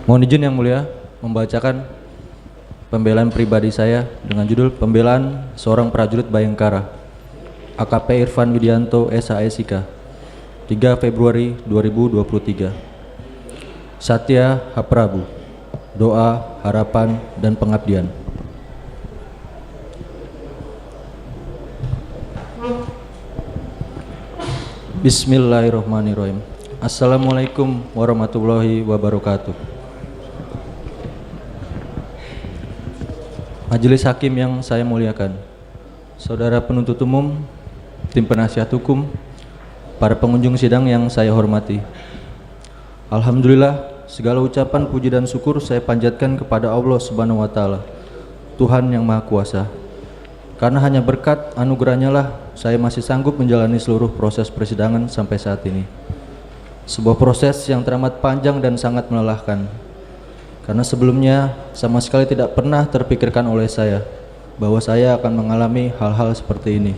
Mohon izin yang mulia membacakan pembelaan pribadi saya dengan judul Pembelaan Seorang Prajurit Bayangkara, AKP Irfan Widianto SHSIK, 3 Februari 2023. Satya Haprabu, doa, harapan, dan pengabdian. Bismillahirrahmanirrahim. Assalamualaikum warahmatullahi wabarakatuh. Majelis Hakim yang saya muliakan, saudara penuntut umum, tim penasihat hukum, para pengunjung sidang yang saya hormati. Alhamdulillah, segala ucapan puji dan syukur saya panjatkan kepada Allah Subhanahu wa Ta'ala, Tuhan yang Maha Kuasa. Karena hanya berkat anugerahnya lah saya masih sanggup menjalani seluruh proses persidangan sampai saat ini. Sebuah proses yang teramat panjang dan sangat melelahkan. Karena sebelumnya sama sekali tidak pernah terpikirkan oleh saya bahwa saya akan mengalami hal-hal seperti ini.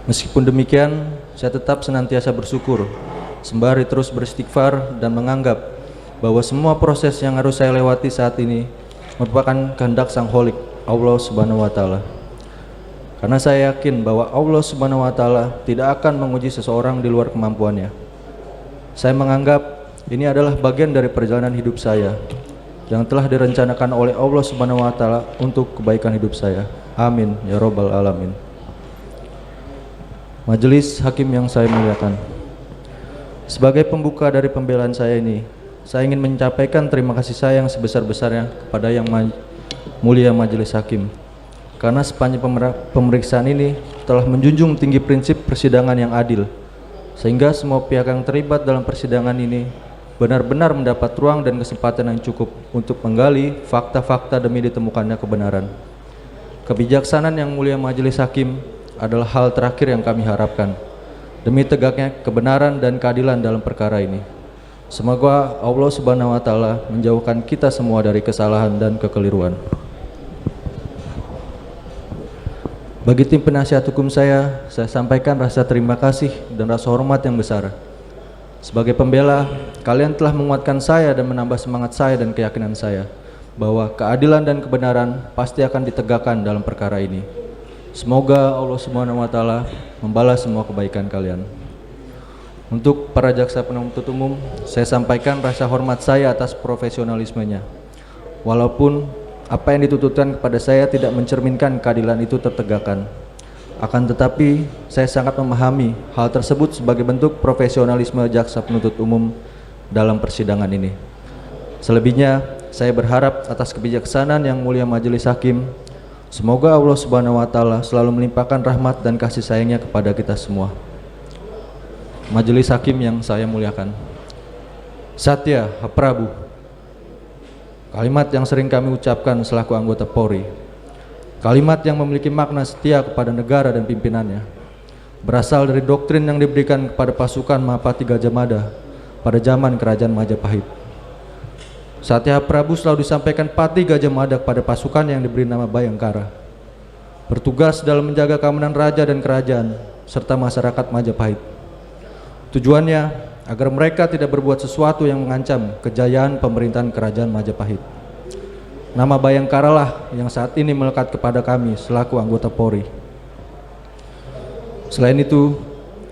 Meskipun demikian, saya tetap senantiasa bersyukur, sembari terus beristighfar dan menganggap bahwa semua proses yang harus saya lewati saat ini merupakan kehendak Sang Holik, Allah Subhanahu wa Ta'ala. Karena saya yakin bahwa Allah Subhanahu wa Ta'ala tidak akan menguji seseorang di luar kemampuannya. Saya menganggap ini adalah bagian dari perjalanan hidup saya yang telah direncanakan oleh Allah Subhanahu wa Ta'ala untuk kebaikan hidup saya. Amin ya Rabbal Alamin. Majelis Hakim yang saya muliakan, sebagai pembuka dari pembelaan saya ini, saya ingin menyampaikan terima kasih saya yang sebesar-besarnya kepada Yang Mulia Majelis Hakim, karena sepanjang pemeriksaan ini telah menjunjung tinggi prinsip persidangan yang adil, sehingga semua pihak yang terlibat dalam persidangan ini benar-benar mendapat ruang dan kesempatan yang cukup untuk menggali fakta-fakta demi ditemukannya kebenaran. Kebijaksanaan Yang Mulia Majelis Hakim adalah hal terakhir yang kami harapkan demi tegaknya kebenaran dan keadilan dalam perkara ini. Semoga Allah Subhanahu wa Ta'ala menjauhkan kita semua dari kesalahan dan kekeliruan. Bagi tim penasihat hukum saya sampaikan rasa terima kasih dan rasa hormat yang besar. Sebagai pembela, kalian telah menguatkan saya dan menambah semangat saya dan keyakinan saya bahwa keadilan dan kebenaran pasti akan ditegakkan dalam perkara ini. Semoga Allah Subhanahu wa Ta'ala membalas semua kebaikan kalian. Untuk para jaksa penuntut umum, saya sampaikan rasa hormat saya atas profesionalismenya. Walaupun apa yang dituntutkan kepada saya tidak mencerminkan keadilan itu tertegakkan. Akan tetapi, saya sangat memahami hal tersebut sebagai bentuk profesionalisme jaksa penuntut umum dalam persidangan ini. Selebihnya, saya berharap atas kebijaksanaan Yang Mulia Majelis Hakim, semoga Allah Subhanahu wa Ta'ala selalu melimpahkan rahmat dan kasih sayangnya kepada kita semua. Majelis Hakim yang saya muliakan, Satya Haprabu, kalimat yang sering kami ucapkan selaku anggota Polri, kalimat yang memiliki makna setia kepada negara dan pimpinannya, berasal dari doktrin yang diberikan kepada pasukan Mahapati Gajah Mada pada zaman Kerajaan Majapahit. Satya Haprabu selalu disampaikan Pati Gajah Mada kepada pasukan yang diberi nama Bayangkara, bertugas dalam menjaga keamanan raja dan kerajaan serta masyarakat Majapahit. Tujuannya agar mereka tidak berbuat sesuatu yang mengancam kejayaan pemerintahan Kerajaan Majapahit. Nama Bayangkara lah yang saat ini melekat kepada kami selaku anggota Polri. Selain itu,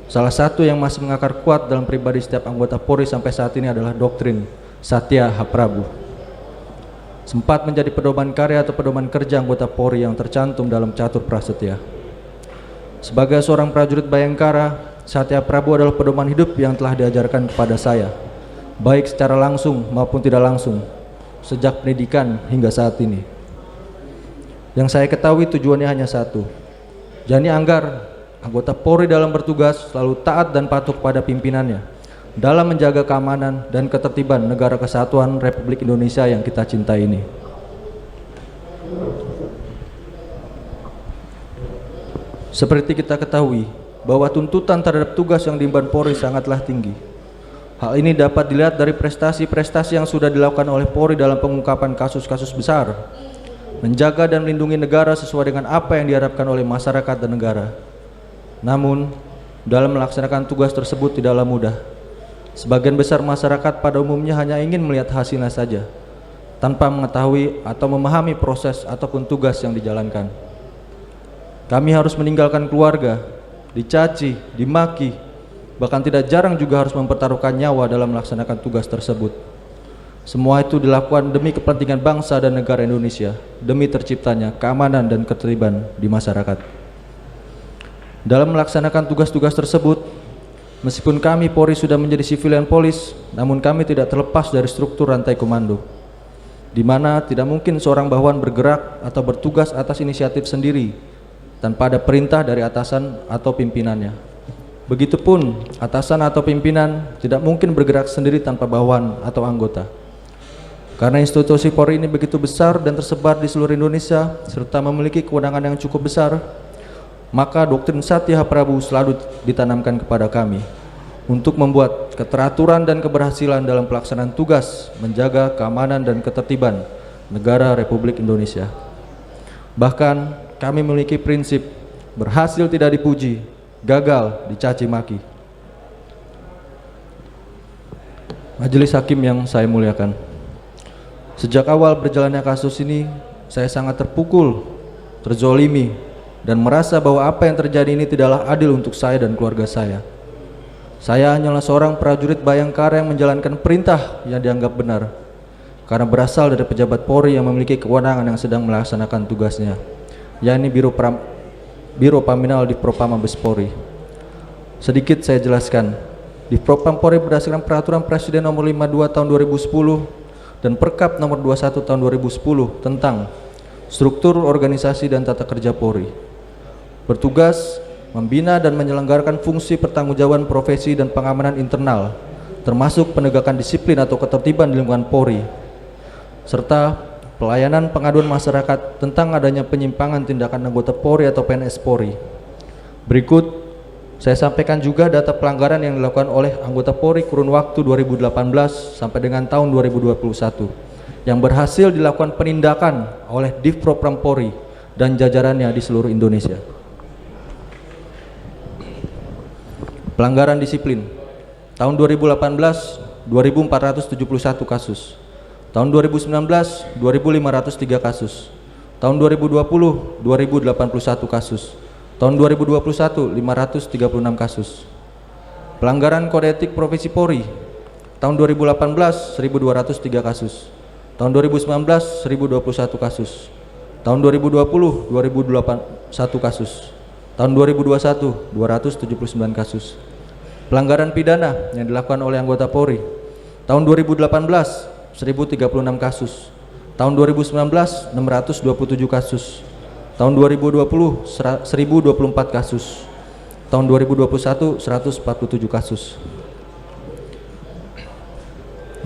salah satu yang masih mengakar kuat dalam pribadi setiap anggota Polri sampai saat ini adalah doktrin Satya Haprabu. Sempat menjadi pedoman karya atau pedoman kerja anggota Polri yang tercantum dalam catur prasetya. Sebagai seorang prajurit Bayangkara, Satya Haprabu adalah pedoman hidup yang telah diajarkan kepada saya, baik secara langsung maupun tidak langsung, sejak pendidikan hingga saat ini. Yang saya ketahui tujuannya hanya satu, yakni agar anggota Polri dalam bertugas selalu taat dan patuh kepada pimpinannya dalam menjaga keamanan dan ketertiban negara kesatuan Republik Indonesia yang kita cintai ini. Seperti kita ketahui bahwa tuntutan terhadap tugas yang diemban Polri sangatlah tinggi. Hal ini dapat dilihat dari prestasi-prestasi yang sudah dilakukan oleh Polri dalam pengungkapan kasus-kasus besar, menjaga dan melindungi negara sesuai dengan apa yang diharapkan oleh masyarakat dan negara. Namun, dalam melaksanakan tugas tersebut tidaklah mudah. Sebagian besar masyarakat pada umumnya hanya ingin melihat hasilnya saja, tanpa mengetahui atau memahami proses ataupun tugas yang dijalankan. Kami harus meninggalkan keluarga, dicaci, dimaki, bahkan tidak jarang juga harus mempertaruhkan nyawa dalam melaksanakan tugas tersebut. Semua itu dilakukan demi kepentingan bangsa dan negara Indonesia, demi terciptanya keamanan dan ketertiban di masyarakat. Dalam melaksanakan tugas-tugas tersebut, meskipun kami Polri sudah menjadi civilian police, namun kami tidak terlepas dari struktur rantai komando, di mana tidak mungkin seorang bawahan bergerak atau bertugas atas inisiatif sendiri tanpa ada perintah dari atasan atau pimpinannya. Begitupun atasan atau pimpinan tidak mungkin bergerak sendiri tanpa bawahan atau anggota. Karena institusi Polri ini begitu besar dan tersebar di seluruh Indonesia serta memiliki kewenangan yang cukup besar, maka doktrin Satya Prabu selalu ditanamkan kepada kami untuk membuat keteraturan dan keberhasilan dalam pelaksanaan tugas menjaga keamanan dan ketertiban negara Republik Indonesia. Bahkan kami memiliki prinsip berhasil tidak dipuji, gagal dicaci maki. Majelis Hakim yang saya muliakan, sejak awal berjalannya kasus ini, saya sangat terpukul, terzolimi, dan merasa bahwa apa yang terjadi ini tidaklah adil untuk saya dan keluarga saya. Saya hanyalah seorang prajurit Bayangkara yang menjalankan perintah yang dianggap benar, karena berasal dari pejabat Polri yang memiliki kewenangan yang sedang melaksanakan tugasnya, yakni Biro Paminal di Propam Mabes Polri. Sedikit saya jelaskan, di Propam Polri berdasarkan Peraturan Presiden Nomor 52 Tahun 2010 dan Perkap Nomor 21 Tahun 2010 tentang struktur organisasi dan tata kerja Polri, bertugas membina dan menyelenggarakan fungsi pertanggungjawaban profesi dan pengamanan internal, termasuk penegakan disiplin atau ketertiban di lingkungan Polri, serta pelayanan pengaduan masyarakat tentang adanya penyimpangan tindakan anggota Polri atau PNS Polri. Berikut saya sampaikan juga data pelanggaran yang dilakukan oleh anggota Polri kurun waktu 2018 sampai dengan tahun 2021 yang berhasil dilakukan penindakan oleh Divpropam Polri dan jajarannya di seluruh Indonesia. Pelanggaran disiplin tahun 2018 2.471 kasus, tahun 2019 2.503 kasus, tahun 2020 2.081 kasus, tahun 2021 536 kasus. Pelanggaran kode etik profesi Polri tahun 2018 1.203 kasus, tahun 2019 1.021 kasus, tahun 2020 2.081 kasus, tahun 2021 279 kasus. Pelanggaran pidana yang dilakukan oleh anggota Polri tahun 2018 1036 kasus, tahun 2019 627 kasus, tahun 2020 1024 kasus, tahun 2021 147 kasus.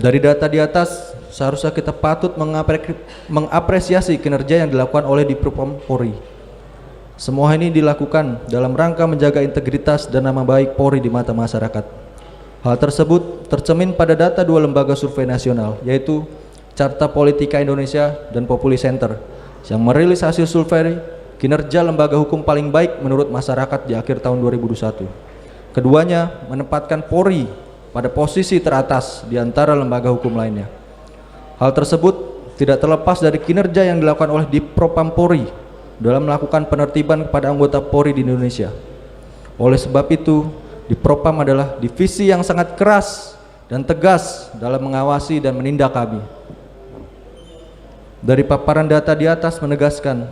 Dari data di atas, seharusnya kita patut mengapresiasi kinerja yang dilakukan oleh Divpropam Polri. Semua ini dilakukan dalam rangka menjaga integritas dan nama baik Polri di mata masyarakat. Hal tersebut tercermin pada data dua lembaga survei nasional, yaitu Carta Politika Indonesia dan Populi Center, yang merilis hasil survei kinerja lembaga hukum paling baik menurut masyarakat di akhir tahun 2021. Keduanya menempatkan Polri pada posisi teratas di antara lembaga hukum lainnya. Hal tersebut tidak terlepas dari kinerja yang dilakukan oleh Divpropam Polri dalam melakukan penertiban kepada anggota Polri di Indonesia. Oleh sebab itu, Divpropam adalah divisi yang sangat keras dan tegas dalam mengawasi dan menindak kami. Dari paparan data di atas menegaskan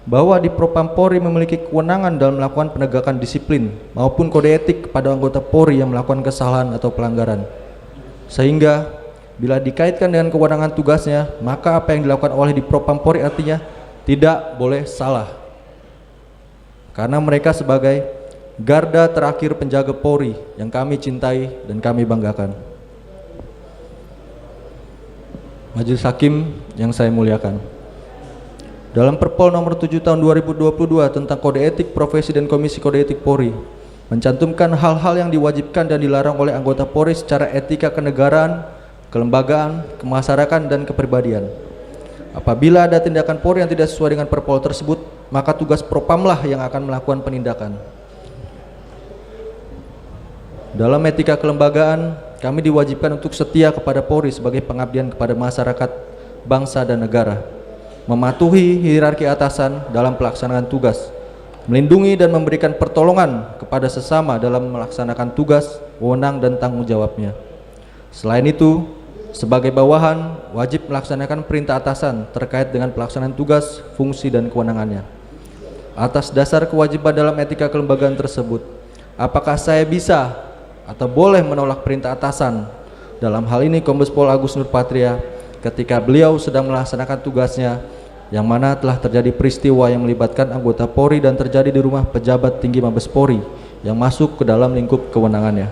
bahwa Divpropam Polri memiliki kewenangan dalam melakukan penegakan disiplin maupun kode etik kepada anggota Polri yang melakukan kesalahan atau pelanggaran. Sehingga bila dikaitkan dengan kewenangan tugasnya, maka apa yang dilakukan oleh Divpropam Polri artinya tidak boleh salah, karena mereka sebagai garda terakhir penjaga Polri yang kami cintai dan kami banggakan. Majelis Hakim yang saya muliakan, dalam Perpol nomor 7 tahun 2022 tentang kode etik profesi dan Komisi Kode Etik Polri mencantumkan hal-hal yang diwajibkan dan dilarang oleh anggota Polri secara etika kenegaraan, kelembagaan, kemasyarakatan, dan kepribadian. Apabila ada tindakan Polri yang tidak sesuai dengan Perpol tersebut, maka tugas Propamlah yang akan melakukan penindakan. Dalam etika kelembagaan, kami diwajibkan untuk setia kepada Polri sebagai pengabdian kepada masyarakat, bangsa, dan negara, mematuhi hierarki atasan dalam pelaksanaan tugas, melindungi dan memberikan pertolongan kepada sesama dalam melaksanakan tugas, wewenang, dan tanggung jawabnya. Selain itu, sebagai bawahan wajib melaksanakan perintah atasan terkait dengan pelaksanaan tugas, fungsi, dan kewenangannya. Atas dasar kewajiban dalam etika kelembagaan tersebut, apakah saya bisa atau boleh menolak perintah atasan, dalam hal ini Kombes Pol Agus Nurpatria, ketika beliau sedang melaksanakan tugasnya, yang mana telah terjadi peristiwa yang melibatkan anggota Polri dan terjadi di rumah pejabat tinggi Mabes Polri yang masuk ke dalam lingkup kewenangannya.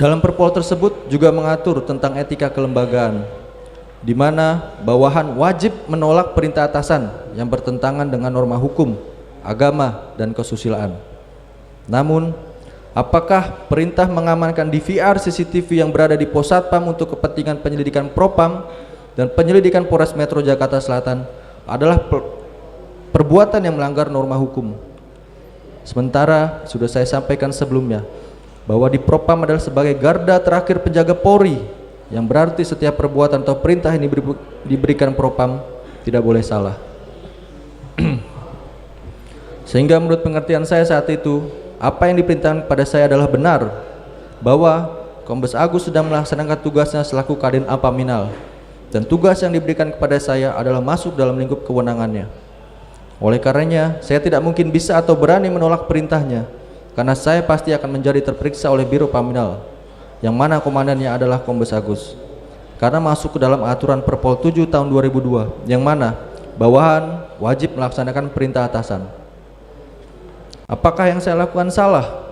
Dalam Perpol tersebut juga mengatur tentang etika kelembagaan, di mana bawahan wajib menolak perintah atasan yang bertentangan dengan norma hukum, agama, dan kesusilaan. Namun, apakah perintah mengamankan DVR CCTV yang berada di Pos Satpam untuk kepentingan penyelidikan Propam dan penyelidikan Polres Metro Jakarta Selatan adalah perbuatan yang melanggar norma hukum? Sementara sudah saya sampaikan sebelumnya bahwa di Propam adalah sebagai garda terakhir penjaga Polri, yang berarti setiap perbuatan atau perintah yang diberikan Propam tidak boleh salah. Sehingga menurut pengertian saya saat itu, apa yang diperintahkan kepada saya adalah benar, bahwa Kombes Agus sedang melaksanakan tugasnya selaku Kadin Apaminal, dan tugas yang diberikan kepada saya adalah masuk dalam lingkup kewenangannya. Oleh karenanya, saya tidak mungkin bisa atau berani menolak perintahnya, karena saya pasti akan menjadi terperiksa oleh Biro Paminal, yang mana komandannya adalah Kombes Agus, karena masuk ke dalam aturan Perpol 7 tahun 2002, yang mana bawahan wajib melaksanakan perintah atasan. Apakah yang saya lakukan salah?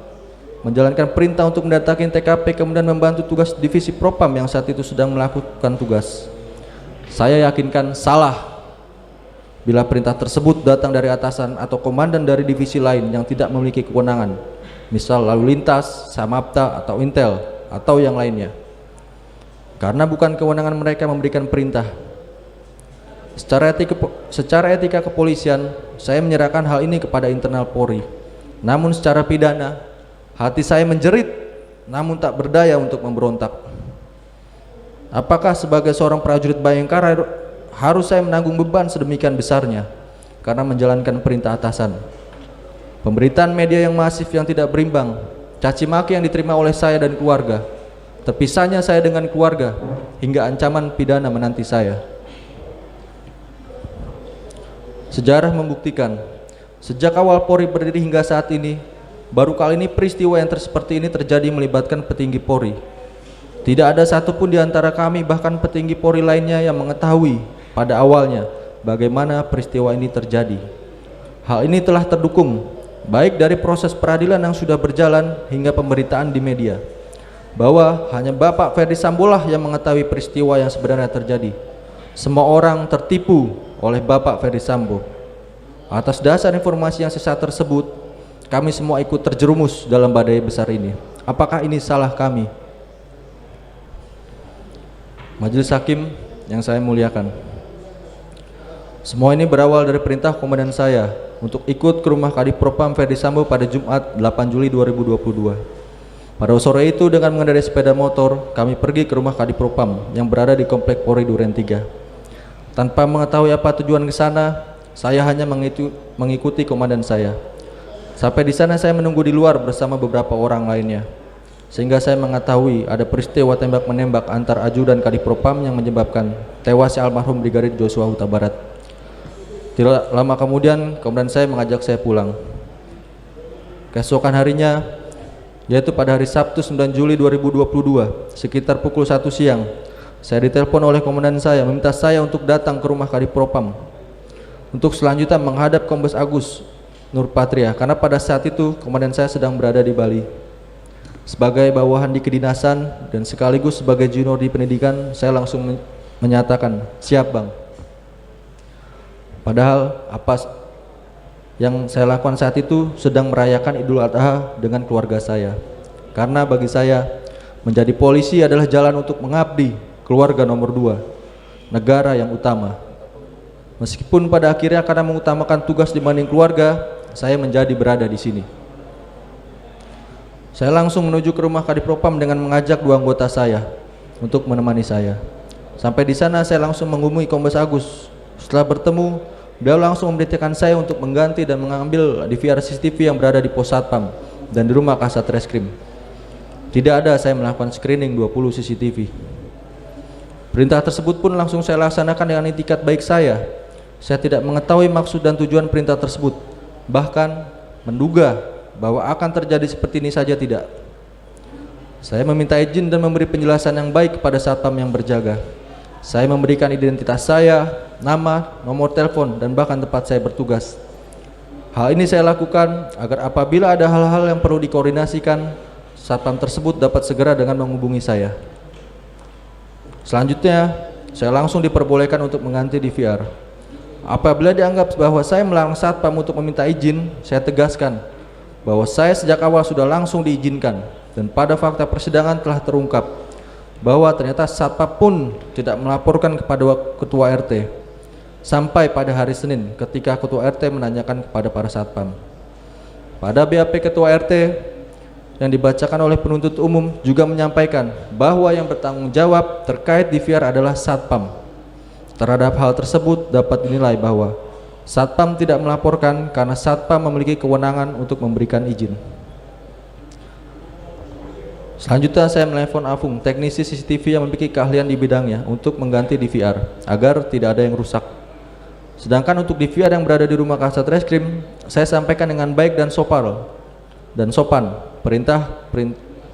Menjalankan perintah untuk mendatangi TKP kemudian membantu tugas divisi Propam yang saat itu sedang melakukan tugas? Saya yakinkan salah bila perintah tersebut datang dari atasan atau komandan dari divisi lain yang tidak memiliki kewenangan, misal lalu lintas, Samapta, atau Intel, atau yang lainnya, karena bukan kewenangan mereka memberikan perintah. Secara etika kepolisian, saya menyerahkan hal ini kepada internal Polri. Namun secara pidana, hati saya menjerit, namun tak berdaya untuk memberontak. Apakah sebagai seorang prajurit Bayangkara harus saya menanggung beban sedemikian besarnya karena menjalankan perintah atasan? Pemberitaan media yang masif yang tidak berimbang, caci maki yang diterima oleh saya dan keluarga, terpisahnya saya dengan keluarga, hingga ancaman pidana menanti saya. Sejarah membuktikan, sejak awal Polri berdiri hingga saat ini, baru kali ini peristiwa yang seperti ini terjadi melibatkan petinggi Polri. Tidak ada satupun di antara kami, bahkan petinggi Polri lainnya, yang mengetahui pada awalnya bagaimana peristiwa ini terjadi. Hal ini telah terdukung baik dari proses peradilan yang sudah berjalan hingga pemberitaan di media, bahwa hanya Bapak Ferdi Sambo lah yang mengetahui peristiwa yang sebenarnya terjadi. Semua orang tertipu oleh Bapak Ferdi Sambo. Atas dasar informasi yang sesat tersebut, kami semua ikut terjerumus dalam badai besar ini. Apakah ini salah kami? Majelis Hakim yang saya muliakan, semua ini berawal dari perintah komandan saya untuk ikut ke rumah Kadif Propam Ferdi Sambo pada Jumat 8 Juli 2022. Pada sore itu dengan mengendarai sepeda motor, kami pergi ke rumah Kadif Propam yang berada di Komplek Polri Duren 3. Tanpa mengetahui apa tujuan ke sana, saya hanya mengikuti komandan saya. Sampai di sana saya menunggu di luar bersama beberapa orang lainnya, sehingga saya mengetahui ada peristiwa tembak-menembak antar ajudan Kadif Propam yang menyebabkan tewasnya almarhum Brigadir Joshua Huta Barat. Tidak lama kemudian komandan saya mengajak saya pulang. Keesokan harinya, yaitu pada hari Sabtu 9 Juli 2022 sekitar pukul 1 siang, saya ditelepon oleh komandan saya meminta saya untuk datang ke rumah Kadif Propam untuk selanjutnya menghadap Kombes Agus Nurpatria, karena pada saat itu komandan saya sedang berada di Bali. Sebagai bawahan di kedinasan dan sekaligus sebagai junior di pendidikan, saya langsung menyatakan, "Siap, Bang." Padahal apa yang saya lakukan saat itu sedang merayakan Idul Adha dengan keluarga saya. Karena bagi saya, menjadi polisi adalah jalan untuk mengabdi keluarga nomor 2, negara yang utama. Meskipun pada akhirnya karena mengutamakan tugas dibanding keluarga, saya menjadi berada di sini. Saya langsung menuju ke rumah Kadipropam dengan mengajak 2 anggota saya untuk menemani saya. Sampai di sana saya langsung menghubungi Kombes Agus. Setelah bertemu, beliau langsung memerintahkan saya untuk mengganti dan mengambil DVR CCTV yang berada di pos Satpam dan di rumah Kasat Reskrim. Tidak ada saya melakukan screening 20 CCTV. Perintah tersebut pun langsung saya laksanakan dengan itikat baik saya. Saya tidak mengetahui maksud dan tujuan perintah tersebut, bahkan menduga bahwa akan terjadi seperti ini saja tidak. Saya meminta izin dan memberi penjelasan yang baik kepada satpam yang berjaga. Saya memberikan identitas saya, nama, nomor telepon, dan bahkan tempat saya bertugas. Hal ini saya lakukan agar apabila ada hal-hal yang perlu dikoordinasikan, satpam tersebut dapat segera dengan menghubungi saya. Selanjutnya, saya langsung diperbolehkan untuk mengganti DVR. Apabila dianggap bahwa saya melarang satpam untuk meminta izin, saya tegaskan bahwa saya sejak awal sudah langsung diizinkan, dan pada fakta persidangan telah terungkap bahwa ternyata satpam pun tidak melaporkan kepada ketua RT sampai pada hari Senin ketika ketua RT menanyakan kepada para satpam. Pada BAP ketua RT yang dibacakan oleh penuntut umum juga menyampaikan bahwa yang bertanggung jawab terkait DVR adalah satpam. Terhadap hal tersebut dapat dinilai bahwa satpam tidak melaporkan karena satpam memiliki kewenangan untuk memberikan izin. Selanjutnya saya menelpon Afung, teknisi CCTV yang memiliki keahlian di bidangnya, untuk mengganti DVR agar tidak ada yang rusak. Sedangkan untuk DVR yang berada di rumah Kasat Reskrim, saya sampaikan dengan baik dan sopan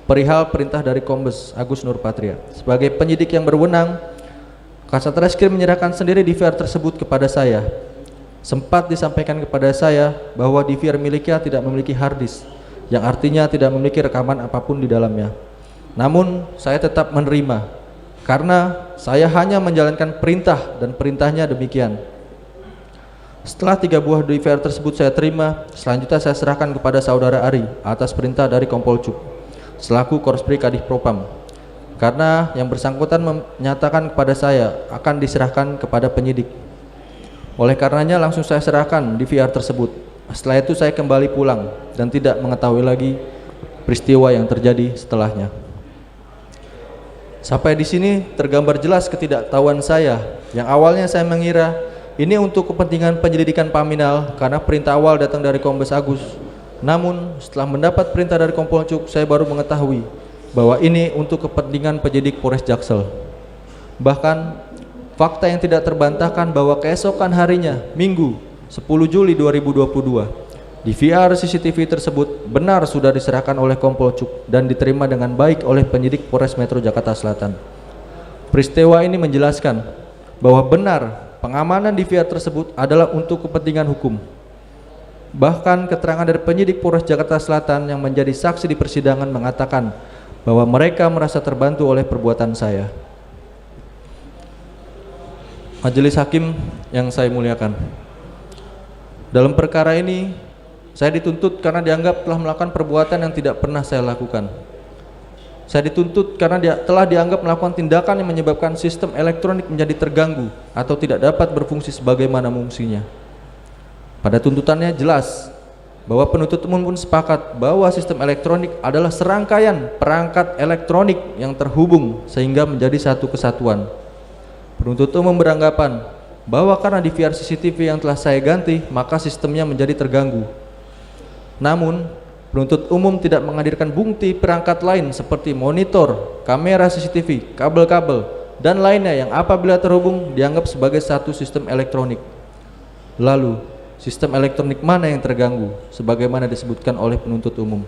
perihal perintah dari Kombes Agus Nurpatria. Sebagai penyidik yang berwenang, Kasat Reskrim menyerahkan sendiri DVR tersebut kepada saya. Sempat disampaikan kepada saya bahwa DVR miliknya tidak memiliki hard disk, yang artinya tidak memiliki rekaman apapun di dalamnya. Namun saya tetap menerima karena saya hanya menjalankan perintah dan perintahnya demikian. Setelah 3 buah DVR tersebut saya terima, selanjutnya saya serahkan kepada saudara Ari atas perintah dari Kompol Cup selaku Korspri Kadipropam, karena yang bersangkutan menyatakan kepada saya akan diserahkan kepada penyidik. Oleh karenanya langsung saya serahkan DVR tersebut. Setelah itu saya kembali pulang dan tidak mengetahui lagi peristiwa yang terjadi setelahnya. Sampai di sini tergambar jelas ketidaktahuan saya, yang awalnya saya mengira ini untuk kepentingan penyelidikan Paminal karena perintah awal datang dari Kombes Agus. Namun setelah mendapat perintah dari Kompol Cup, saya baru mengetahui bahwa ini untuk kepentingan penyidik Polres Jaksel. Bahkan fakta yang tidak terbantahkan bahwa keesokan harinya, Minggu 10 Juli 2022, DVR CCTV tersebut benar sudah diserahkan oleh Kompol Cup dan diterima dengan baik oleh penyidik Polres Metro Jakarta Selatan. Peristiwa ini menjelaskan bahwa benar pengamanan DVR tersebut adalah untuk kepentingan hukum. Bahkan keterangan dari penyidik Polres Jakarta Selatan yang menjadi saksi di persidangan mengatakan bahwa mereka merasa terbantu oleh perbuatan saya. Majelis Hakim yang saya muliakan, dalam perkara ini saya dituntut karena dianggap telah melakukan perbuatan yang tidak pernah saya lakukan. Saya dituntut karena telah dianggap melakukan tindakan yang menyebabkan sistem elektronik menjadi terganggu atau tidak dapat berfungsi sebagaimana fungsinya. Pada tuntutannya jelas bahwa penuntut umum pun sepakat bahwa sistem elektronik adalah serangkaian perangkat elektronik yang terhubung sehingga menjadi satu kesatuan. Penuntut umum beranggapan bahwa karena DVR CCTV yang telah saya ganti, maka sistemnya menjadi terganggu. Namun, penuntut umum tidak menghadirkan bukti perangkat lain seperti monitor, kamera CCTV, kabel-kabel, dan lainnya yang apabila terhubung dianggap sebagai satu sistem elektronik. Lalu, sistem elektronik mana yang terganggu sebagaimana disebutkan oleh penuntut umum?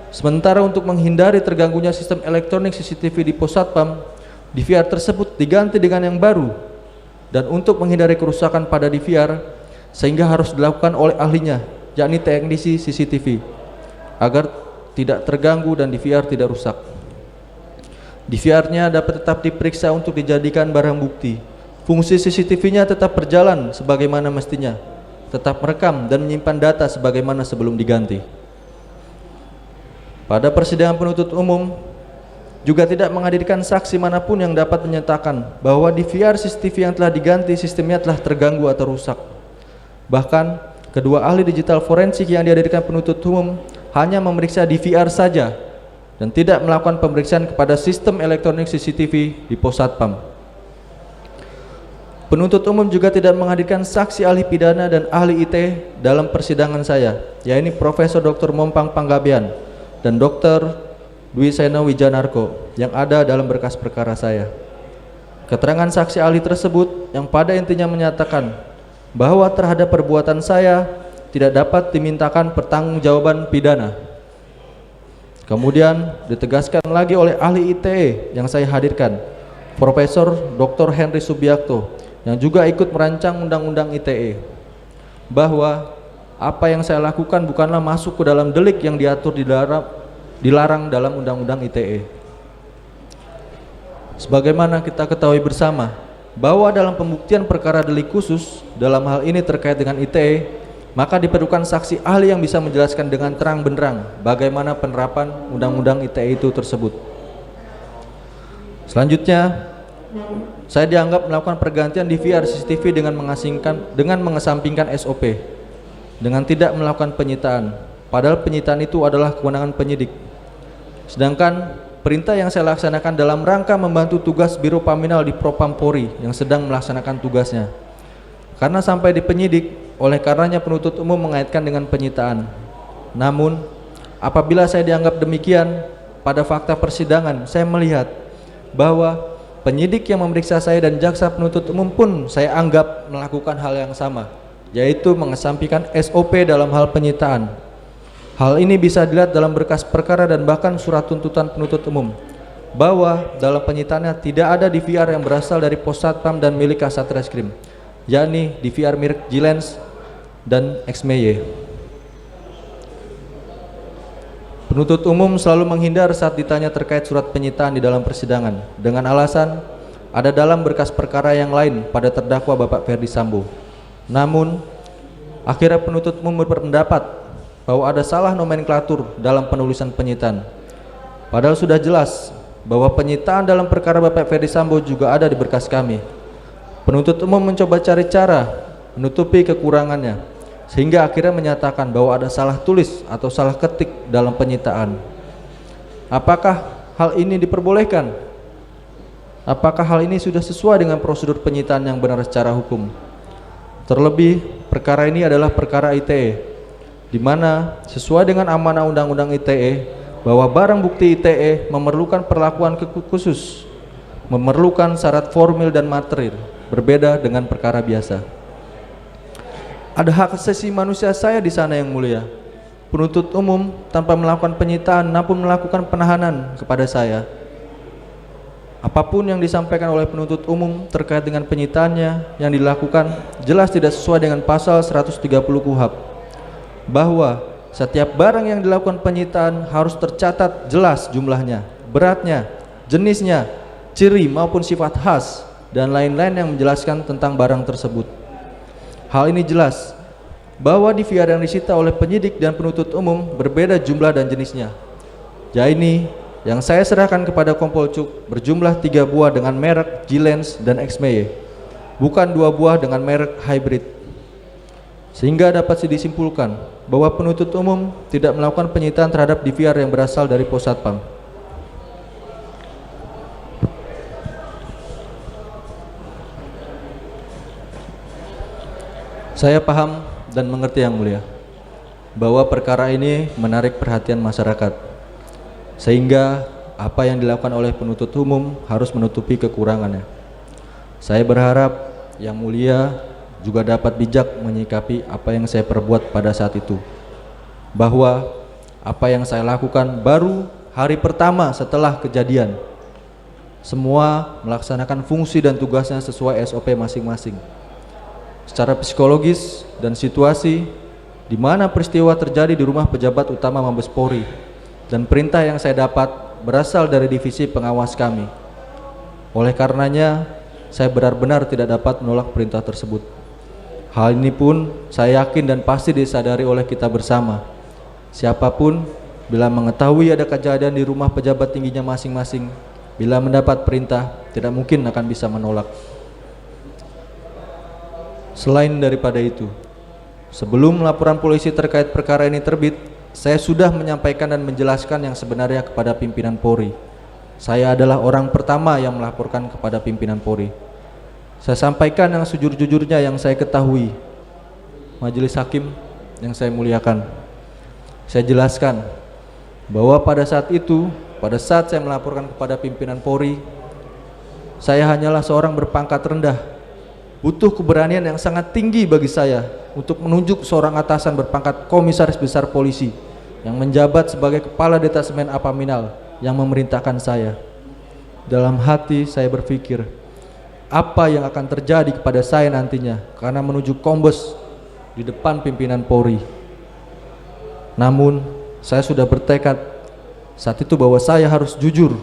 Sementara untuk menghindari terganggunya sistem elektronik CCTV di pos Satpam, DVR tersebut diganti dengan yang baru, dan untuk menghindari kerusakan pada DVR sehingga harus dilakukan oleh ahlinya, yakni teknisi CCTV, agar tidak terganggu dan DVR tidak rusak. DVR-nya dapat tetap diperiksa untuk dijadikan barang bukti. Fungsi CCTV-nya tetap berjalan sebagaimana mestinya, tetap merekam dan menyimpan data sebagaimana sebelum diganti. Pada persidangan penuntut umum juga tidak menghadirkan saksi manapun yang dapat menyatakan bahwa DVR CCTV yang telah diganti sistemnya telah terganggu atau rusak. Bahkan kedua ahli digital forensik yang dihadirkan penuntut umum hanya memeriksa DVR saja dan tidak melakukan pemeriksaan kepada sistem elektronik CCTV di pos Satpam. Penuntut umum juga tidak menghadirkan saksi ahli pidana dan ahli IT dalam persidangan saya, yaitu Profesor Dr. Mompang Panggabean dan Dr. Dwi Seno Wijanarko yang ada dalam berkas perkara saya. Keterangan saksi ahli tersebut yang pada intinya menyatakan bahwa terhadap perbuatan saya tidak dapat dimintakan pertanggungjawaban pidana. Kemudian ditegaskan lagi oleh ahli ITE yang saya hadirkan, Profesor Dr. Henry Subiakto, yang juga ikut merancang undang-undang ITE, bahwa apa yang saya lakukan bukanlah masuk ke dalam delik yang diatur dilarang dalam undang-undang ITE. Sebagaimana kita ketahui bersama bahwa dalam pembuktian perkara delik khusus dalam hal ini terkait dengan ITE, maka diperlukan saksi ahli yang bisa menjelaskan dengan terang benderang bagaimana penerapan undang-undang ITE itu tersebut. Selanjutnya, saya dianggap melakukan pergantian DVR CCTV dengan mengesampingkan SOP dengan tidak melakukan penyitaan, padahal penyitaan itu adalah kewenangan penyidik. Sedangkan perintah yang saya laksanakan dalam rangka membantu tugas Biro Paminal di Propam Polri yang sedang melaksanakan tugasnya. Karena sampai di penyidik, oleh karenanya penuntut umum mengaitkan dengan penyitaan. Namun, apabila saya dianggap demikian, pada fakta persidangan saya melihat bahwa penyidik yang memeriksa saya dan jaksa penuntut umum pun saya anggap melakukan hal yang sama, yaitu mengesampingkan SOP dalam hal penyitaan. Hal ini bisa dilihat dalam berkas perkara dan bahkan surat tuntutan penuntut umum, bahwa dalam penyitaannya tidak ada DVR yang berasal dari pos Satpam dan milik Kasat Reskrim, yakni DVR merek G-Lens dan XMY. Penuntut umum selalu menghindar saat ditanya terkait surat penyitaan di dalam persidangan dengan alasan ada dalam berkas perkara yang lain pada terdakwa Bapak Ferdi Sambo. Namun, akhirnya penuntut umum berpendapat bahwa ada salah nomenklatur dalam penulisan penyitaan. Padahal sudah jelas bahwa penyitaan dalam perkara Bapak Ferdi Sambo juga ada di berkas kami. Penuntut umum mencoba cari cara menutupi kekurangannya, sehingga akhirnya menyatakan bahwa ada salah tulis atau salah ketik dalam penyitaan. Apakah hal ini diperbolehkan? Apakah hal ini sudah sesuai dengan prosedur penyitaan yang benar secara hukum? Terlebih, perkara ini adalah perkara ITE, di mana sesuai dengan amanah Undang-Undang ITE bahwa barang bukti ITE memerlukan perlakuan khusus, memerlukan syarat formil dan material, berbeda dengan perkara biasa. Ada hak asasi manusia saya di sana yang mulia. Penuntut umum tanpa melakukan penyitaan namun melakukan penahanan kepada saya. Apapun yang disampaikan oleh penuntut umum terkait dengan penyitaannya yang dilakukan jelas tidak sesuai dengan pasal 130 KUHP, bahwa setiap barang yang dilakukan penyitaan harus tercatat jelas jumlahnya, beratnya, jenisnya, ciri maupun sifat khas dan lain-lain yang menjelaskan tentang barang tersebut. Hal ini jelas bahwa DVR yang disita oleh penyidik dan penuntut umum berbeda jumlah dan jenisnya. Ini yang saya serahkan kepada Kompol Cuk berjumlah 3 buah dengan merek G-Lens dan XMY, bukan 2 buah dengan merek hybrid. Sehingga dapat disimpulkan bahwa penuntut umum tidak melakukan penyitaan terhadap DVR yang berasal dari pos Satpam. Saya paham dan mengerti yang mulia bahwa perkara ini menarik perhatian masyarakat, sehingga apa yang dilakukan oleh penuntut umum harus menutupi kekurangannya. Saya berharap yang mulia juga dapat bijak menyikapi apa yang saya perbuat pada saat itu, bahwa apa yang saya lakukan baru hari pertama setelah kejadian. Semua melaksanakan fungsi dan tugasnya sesuai SOP masing-masing. Secara psikologis dan situasi di mana peristiwa terjadi di rumah pejabat utama Mabes Polri dan perintah yang saya dapat berasal dari divisi pengawas kami. Oleh karenanya, saya benar-benar tidak dapat menolak perintah tersebut. Hal ini pun saya yakin dan pasti disadari oleh kita bersama. Siapapun bila mengetahui ada kejadian di rumah pejabat tingginya masing-masing, bila mendapat perintah tidak mungkin akan bisa menolak. Selain daripada itu, sebelum laporan polisi terkait perkara ini terbit, saya sudah menyampaikan dan menjelaskan yang sebenarnya kepada pimpinan Polri. Saya adalah orang pertama yang melaporkan kepada pimpinan Polri. Saya sampaikan yang sejujur-jujurnya yang saya ketahui. Majelis hakim yang saya muliakan, saya jelaskan bahwa pada saat itu, pada saat saya melaporkan kepada pimpinan Polri, saya hanyalah seorang berpangkat rendah. Butuh keberanian yang sangat tinggi bagi saya untuk menunjuk seorang atasan berpangkat komisaris besar polisi yang menjabat sebagai kepala detasemen Apaminal yang memerintahkan saya. Dalam hati saya berpikir, apa yang akan terjadi kepada saya nantinya karena menuju kombes di depan pimpinan Polri. Namun saya sudah bertekad saat itu bahwa saya harus jujur.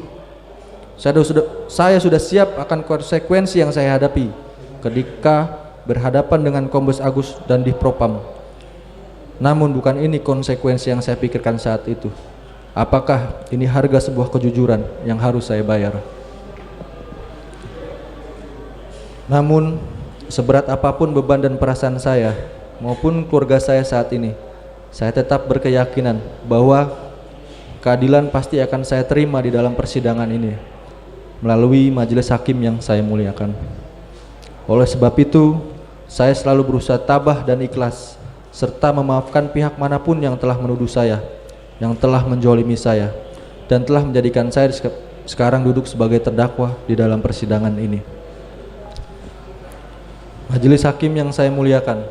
Saya sudah siap akan konsekuensi yang saya hadapi ketika berhadapan dengan Kombes Agus dan Divpropam. Namun bukan ini konsekuensi yang saya pikirkan saat itu. Apakah ini harga sebuah kejujuran yang harus saya bayar? Namun seberat apapun beban dan perasaan saya maupun keluarga saya saat ini, saya tetap berkeyakinan bahwa keadilan pasti akan saya terima di dalam persidangan ini melalui majelis hakim yang saya muliakan. Oleh sebab itu, saya selalu berusaha tabah dan ikhlas serta memaafkan pihak manapun yang telah menuduh saya, yang telah menjolimi saya, dan telah menjadikan saya sekarang duduk sebagai terdakwa di dalam persidangan ini. Majelis hakim yang saya muliakan,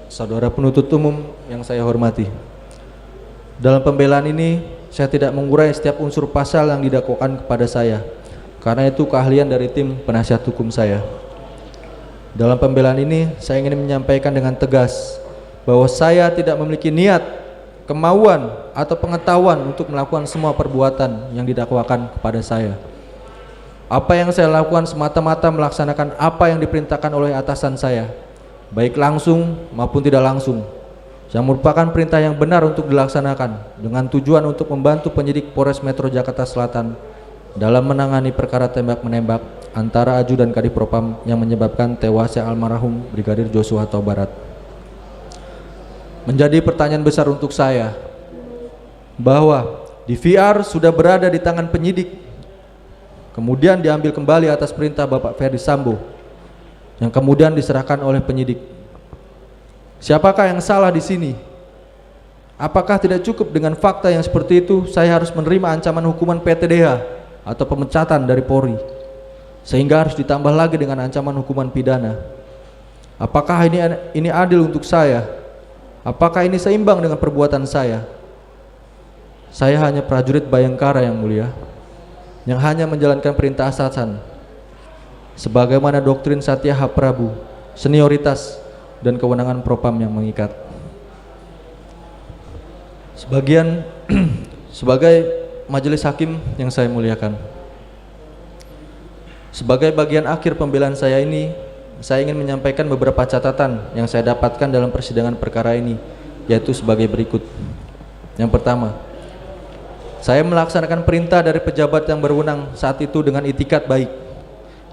saudara penuntut umum yang saya hormati, dalam pembelaan ini saya tidak mengurai setiap unsur pasal yang didakwakan kepada saya, karena itu keahlian dari tim penasihat hukum saya. Dalam pembelaan ini saya ingin menyampaikan dengan tegas bahwa saya tidak memiliki niat, kemauan, atau pengetahuan untuk melakukan semua perbuatan yang didakwakan kepada saya. Apa yang saya lakukan semata-mata melaksanakan apa yang diperintahkan oleh atasan saya, baik langsung maupun tidak langsung, yang merupakan perintah yang benar untuk dilaksanakan dengan tujuan untuk membantu penyidik Polres Metro Jakarta Selatan dalam menangani perkara tembak-menembak antara Aju dan Kadifpropam yang menyebabkan tewasnya almarhum Brigadir Joshua Huta Barat. Menjadi pertanyaan besar untuk saya bahwa DVR sudah berada di tangan penyidik, kemudian diambil kembali atas perintah Bapak Ferdi Sambo, yang kemudian diserahkan oleh penyidik. Siapakah yang salah di sini? Apakah tidak cukup dengan fakta yang seperti itu saya harus menerima ancaman hukuman PTDH atau pemecatan dari Polri, sehingga harus ditambah lagi dengan ancaman hukuman pidana? Apakah ini adil untuk saya? Apakah ini seimbang dengan perbuatan saya? Saya hanya prajurit Bayangkara yang mulia, yang hanya menjalankan perintah atasan sebagaimana doktrin Satya H. Prabu, senioritas dan kewenangan Propam yang mengikat. Sebagai majelis hakim yang saya muliakan, sebagai bagian akhir pembelaan saya ini, saya ingin menyampaikan beberapa catatan yang saya dapatkan dalam persidangan perkara ini, yaitu sebagai berikut. Yang pertama, saya melaksanakan perintah dari pejabat yang berwenang saat itu dengan itikat baik,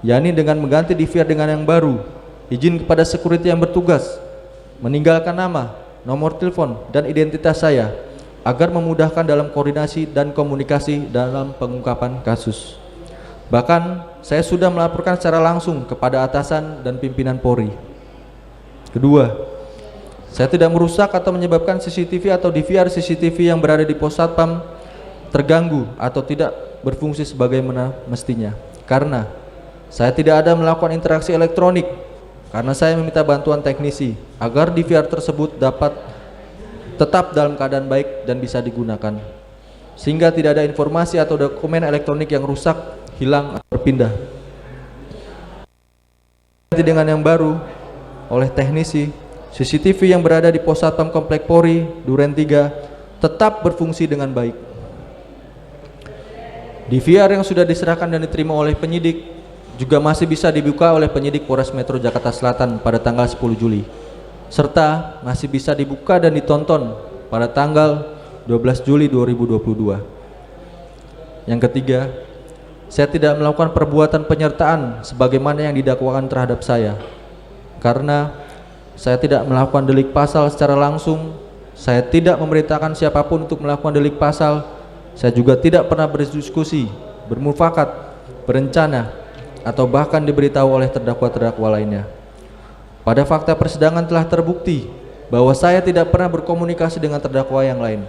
yakni dengan mengganti DVR dengan yang baru, izin kepada security yang bertugas, meninggalkan nama, nomor telepon, dan identitas saya agar memudahkan dalam koordinasi dan komunikasi dalam pengungkapan kasus. Bahkan saya sudah melaporkan secara langsung kepada atasan dan pimpinan Polri. Kedua, saya tidak merusak atau menyebabkan CCTV atau DVR CCTV yang berada di pos satpam terganggu atau tidak berfungsi sebagaimana mestinya, karena saya tidak ada melakukan interaksi elektronik, karena saya meminta bantuan teknisi agar DVR tersebut dapat tetap dalam keadaan baik dan bisa digunakan, sehingga tidak ada informasi atau dokumen elektronik yang rusak, hilang, atau berpindah. Dengan yang baru oleh teknisi, CCTV yang berada di pos satpam Komplek Polri Duren 3 tetap berfungsi dengan baik. DVR yang sudah diserahkan dan diterima oleh penyidik juga masih bisa dibuka oleh penyidik Polres Metro Jakarta Selatan pada tanggal 10 Juli, serta masih bisa dibuka dan ditonton pada tanggal 12 Juli 2022. Yang ketiga, saya tidak melakukan perbuatan penyertaan sebagaimana yang didakwakan terhadap saya, karena saya tidak melakukan delik pasal secara langsung Saya tidak memerintahkan siapapun untuk melakukan delik pasal. Saya juga tidak pernah berdiskusi, bermufakat, berencana, atau bahkan diberitahu oleh terdakwa-terdakwa lainnya. Pada fakta persidangan telah terbukti bahwa saya tidak pernah berkomunikasi dengan terdakwa yang lain.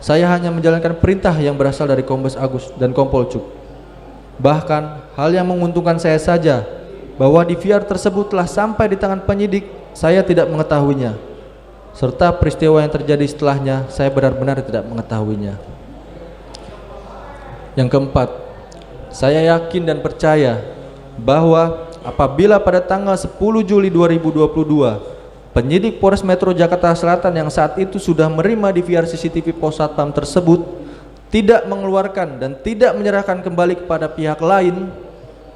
Saya hanya menjalankan perintah yang berasal dari Kombes Agus dan Kompol Cuk. Bahkan hal yang menguntungkan saya saja, bahwa DVR tersebut telah sampai di tangan penyidik, saya tidak mengetahuinya, serta peristiwa yang terjadi setelahnya saya benar-benar tidak mengetahuinya. Yang keempat, saya yakin dan percaya bahwa apabila pada tanggal 10 Juli 2022 penyidik Polres Metro Jakarta Selatan yang saat itu sudah menerima DVR CCTV Pos Satpam tersebut tidak mengeluarkan dan tidak menyerahkan kembali kepada pihak lain,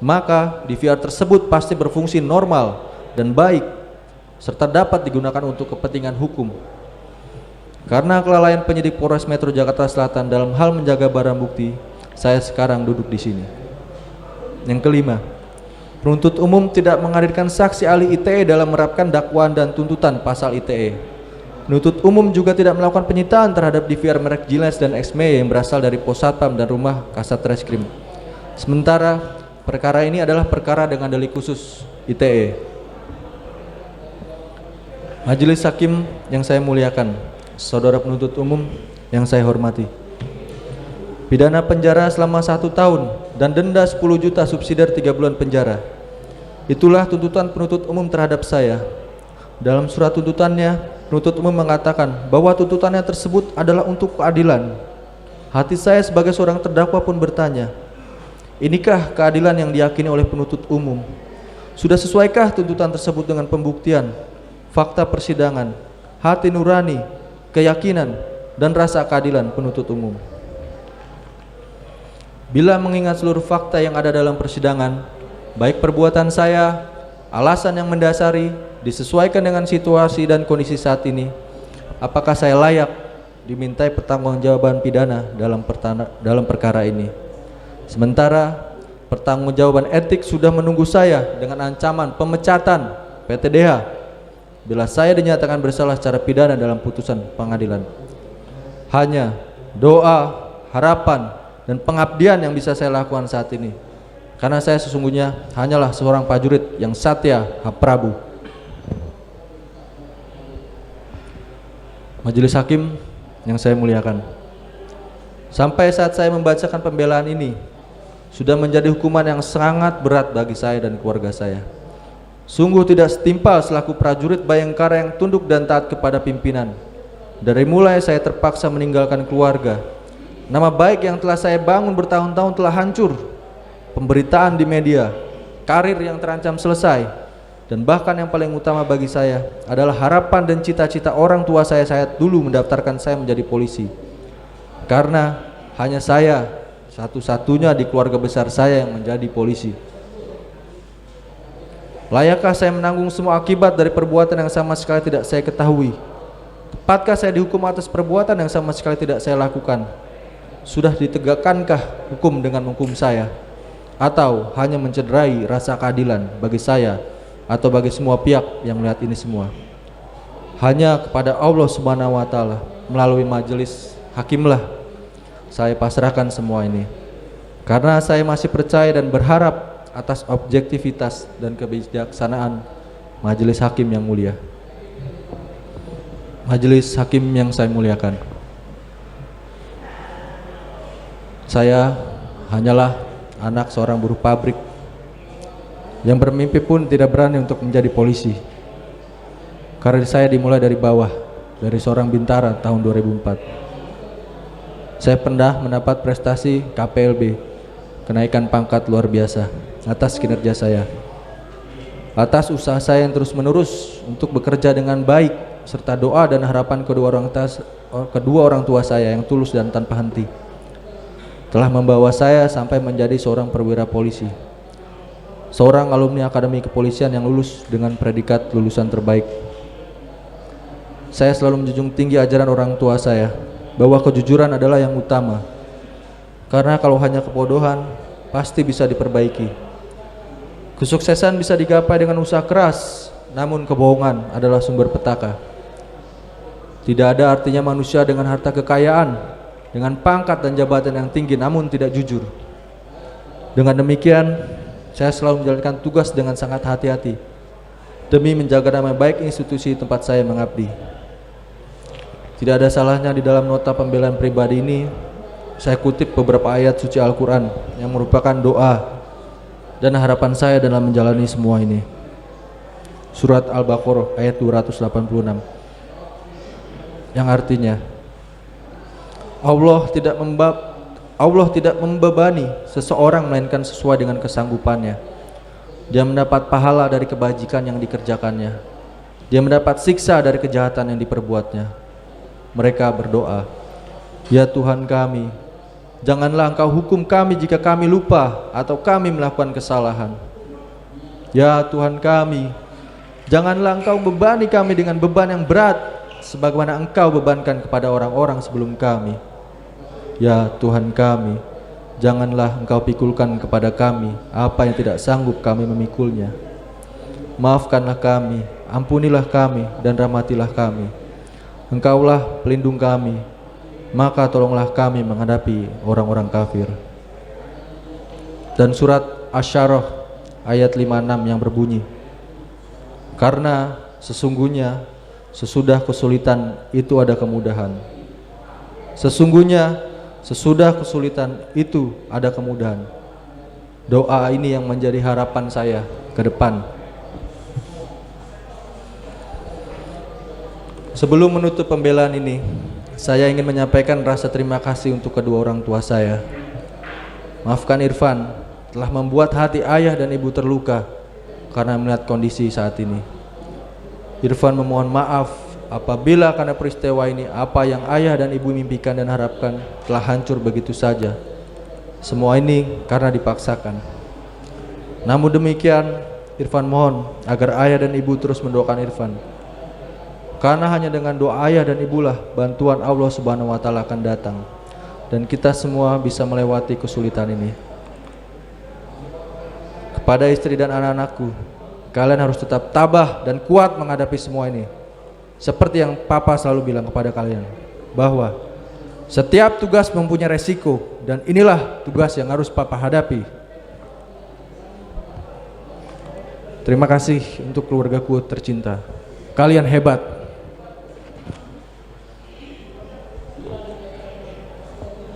maka DVR tersebut pasti berfungsi normal dan baik serta dapat digunakan untuk kepentingan hukum. Karena kelalaian penyidik Polres Metro Jakarta Selatan dalam hal menjaga barang bukti, saya sekarang duduk di sini. Yang kelima, penuntut umum tidak menghadirkan saksi ahli ITE dalam menerapkan dakwaan dan tuntutan pasal ITE. Penuntut umum juga tidak melakukan penyitaan terhadap DVR merek Gilles dan XME yang berasal dari Pos Satpam dan rumah Kasat Reskrim. Sementara perkara ini adalah perkara dengan delik khusus ITE. Majelis Hakim yang saya muliakan, saudara penuntut umum yang saya hormati, pidana penjara selama 1 tahun dan denda 10 juta subsidiar 3 bulan penjara. Itulah tuntutan penuntut umum terhadap saya. Dalam surat tuntutannya, penuntut umum mengatakan bahwa tuntutannya tersebut adalah untuk keadilan. Hati saya sebagai seorang terdakwa pun bertanya, inikah keadilan yang diyakini oleh penuntut umum? Sudah sesuaikah tuntutan tersebut dengan pembuktian, fakta persidangan, hati nurani, keyakinan, dan rasa keadilan penuntut umum? Bila mengingat seluruh fakta yang ada dalam persidangan, baik perbuatan saya, alasan yang mendasari, disesuaikan dengan situasi dan kondisi saat ini, apakah saya layak dimintai pertanggungjawaban pidana dalam perkara ini? Sementara pertanggungjawaban etik sudah menunggu saya dengan ancaman pemecatan PTDH bila saya dinyatakan bersalah secara pidana dalam putusan pengadilan. Hanya doa, harapan, dan pengabdian yang bisa saya lakukan saat ini, karena saya sesungguhnya hanyalah seorang prajurit yang Satya Prabu. Majelis Hakim yang saya muliakan, sampai saat saya membacakan pembelaan ini sudah menjadi hukuman yang sangat berat bagi saya dan keluarga saya. Sungguh tidak setimpal selaku prajurit Bayangkara yang tunduk dan taat kepada pimpinan. Dari mulai saya terpaksa meninggalkan keluarga, nama baik yang telah saya bangun bertahun-tahun telah hancur. Pemberitaan di media, karir yang terancam selesai, dan bahkan yang paling utama bagi saya adalah harapan dan cita-cita orang tua saya saat dulu mendaftarkan saya menjadi polisi. Karena hanya saya satu-satunya di keluarga besar saya yang menjadi polisi. Layakkah saya menanggung semua akibat dari perbuatan yang sama sekali tidak saya ketahui? Tepatkah saya dihukum atas perbuatan yang sama sekali tidak saya lakukan? Sudah ditegakkah hukum dengan menghukum saya? Atau hanya mencederai rasa keadilan bagi saya atau bagi semua pihak yang melihat ini semua? Hanya kepada Allah Subhanahu wa Ta'ala melalui majelis hakimlah saya pasrahkan semua ini, karena saya masih percaya dan berharap atas objektivitas dan kebijaksanaan majelis hakim yang mulia. Majelis hakim yang saya muliakan, saya hanyalah anak seorang buruh pabrik yang bermimpi pun tidak berani untuk menjadi polisi. Karir saya dimulai dari bawah, dari seorang bintara tahun 2004. Saya pernah mendapat prestasi KPLB, kenaikan pangkat luar biasa atas kinerja saya, atas usaha saya yang terus menerus untuk bekerja dengan baik, serta doa dan harapan kedua orang tua saya yang tulus dan tanpa henti, telah membawa saya sampai menjadi seorang perwira polisi, seorang alumni Akademi Kepolisian yang lulus dengan predikat lulusan terbaik. Saya selalu menjunjung tinggi ajaran orang tua saya bahwa kejujuran adalah yang utama, karena kalau hanya kebodohan pasti bisa diperbaiki. Kesuksesan bisa digapai dengan usaha keras, namun kebohongan adalah sumber petaka. Tidak ada artinya manusia dengan harta kekayaan, dengan pangkat dan jabatan yang tinggi namun tidak jujur. Dengan demikian, saya selalu menjalankan tugas dengan sangat hati-hati demi menjaga nama baik institusi tempat saya mengabdi. Tidak ada salahnya di dalam nota pembelaan pribadi ini saya kutip beberapa ayat suci Al-Quran yang merupakan doa dan harapan saya dalam menjalani semua ini. Surat Al-Baqarah ayat 286 yang artinya Allah tidak membebani seseorang melainkan sesuai dengan kesanggupannya. Dia mendapat pahala dari kebajikan yang dikerjakannya. Dia mendapat siksa dari kejahatan yang diperbuatnya. Mereka berdoa, "Ya Tuhan kami, janganlah Engkau hukum kami jika kami lupa atau kami melakukan kesalahan. Ya Tuhan kami, janganlah Engkau bebani kami dengan beban yang berat sebagaimana Engkau bebankan kepada orang-orang sebelum kami. Ya Tuhan kami, janganlah Engkau pikulkan kepada kami apa yang tidak sanggup kami memikulnya. Maafkanlah kami, ampunilah kami, dan rahmatilah kami. Engkaulah pelindung kami, maka tolonglah kami menghadapi orang-orang kafir." Dan surat Asy-Syarah ayat 56 yang berbunyi, "Karena sesungguhnya sesudah kesulitan itu ada kemudahan. Sesungguhnya sesudah kesulitan itu ada kemudahan." Doa ini yang menjadi harapan saya ke depan. Sebelum menutup pembelaan ini, saya ingin menyampaikan rasa terima kasih untuk kedua orang tua saya. Maafkan Irfan telah membuat hati ayah dan ibu terluka karena melihat kondisi saat ini. Irfan memohon maaf apabila karena peristiwa ini apa yang ayah dan ibu mimpikan dan harapkan telah hancur begitu saja. Semua ini karena dipaksakan. Namun demikian, Irfan mohon agar ayah dan ibu terus mendoakan Irfan. Karena hanya dengan doa ayah dan ibulah bantuan Allah Subhanahu wa taala akan datang dan kita semua bisa melewati kesulitan ini. Kepada istri dan anak-anakku, kalian harus tetap tabah dan kuat menghadapi semua ini. Seperti yang Papa selalu bilang kepada kalian, bahwa setiap tugas mempunyai resiko dan inilah tugas yang harus Papa hadapi. Terima kasih untuk keluargaku tercinta. Kalian hebat.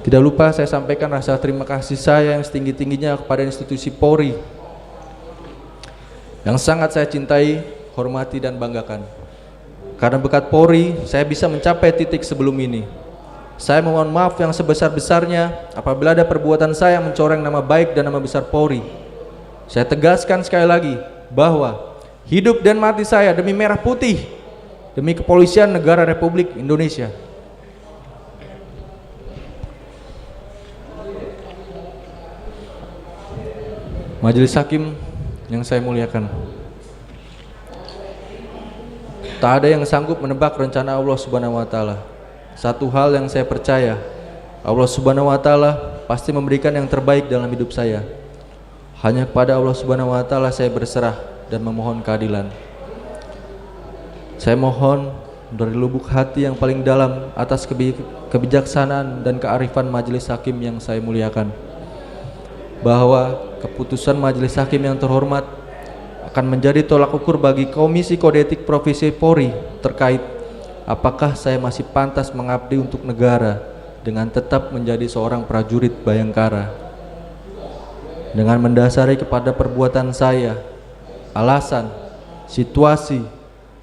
Tidak lupa saya sampaikan rasa terima kasih saya yang setinggi-tingginya kepada institusi Polri yang sangat saya cintai, hormati, dan banggakan. Karena berkat Polri, saya bisa mencapai titik sebelum ini. Saya mohon maaf yang sebesar-besarnya apabila ada perbuatan saya yang mencoreng nama baik dan nama besar Polri. Saya tegaskan sekali lagi bahwa hidup dan mati saya demi merah putih, demi kepolisian negara Republik Indonesia. Majelis Hakim yang saya muliakan, tak ada yang sanggup menebak rencana Allah Subhanahu wa taala. Satu hal yang saya percaya, Allah Subhanahu wa taala pasti memberikan yang terbaik dalam hidup saya. Hanya kepada Allah Subhanahu wa taala saya berserah dan memohon keadilan. Saya mohon dari lubuk hati yang paling dalam atas kebijaksanaan dan kearifan Majelis Hakim yang saya muliakan, bahwa keputusan Majelis Hakim yang terhormat akan menjadi tolak ukur bagi Komisi Kode Etik Profesi Polri terkait apakah saya masih pantas mengabdi untuk negara dengan tetap menjadi seorang prajurit Bayangkara. Dengan mendasari kepada perbuatan saya, alasan, situasi,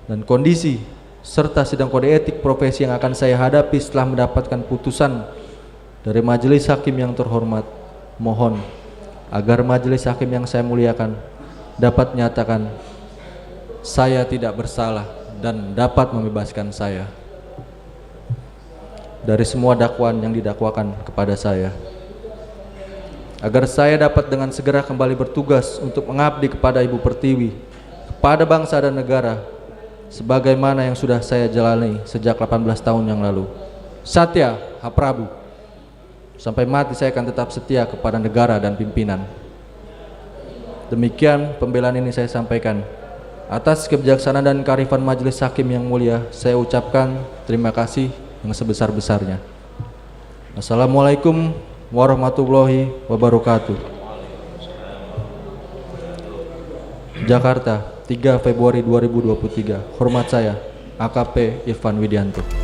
dan kondisi serta sidang kode etik profesi yang akan saya hadapi setelah mendapatkan putusan dari Majelis Hakim yang terhormat, mohon agar Majelis Hakim yang saya muliakan dapat menyatakan saya tidak bersalah dan dapat membebaskan saya dari semua dakwaan yang didakwakan kepada saya, agar saya dapat dengan segera kembali bertugas untuk mengabdi kepada Ibu Pertiwi, kepada bangsa dan negara sebagaimana yang sudah saya jalani sejak 18 tahun yang lalu. Satya Ha Prabu. Sampai mati saya akan tetap setia kepada negara dan pimpinan. Demikian pembelaan ini saya sampaikan. Atas kebijaksanaan dan kearifan majelis hakim yang mulia, saya ucapkan terima kasih yang sebesar-besarnya. Assalamualaikum warahmatullahi wabarakatuh. Jakarta, 3 Februari 2023. Hormat saya, AKP Irfan Widianto.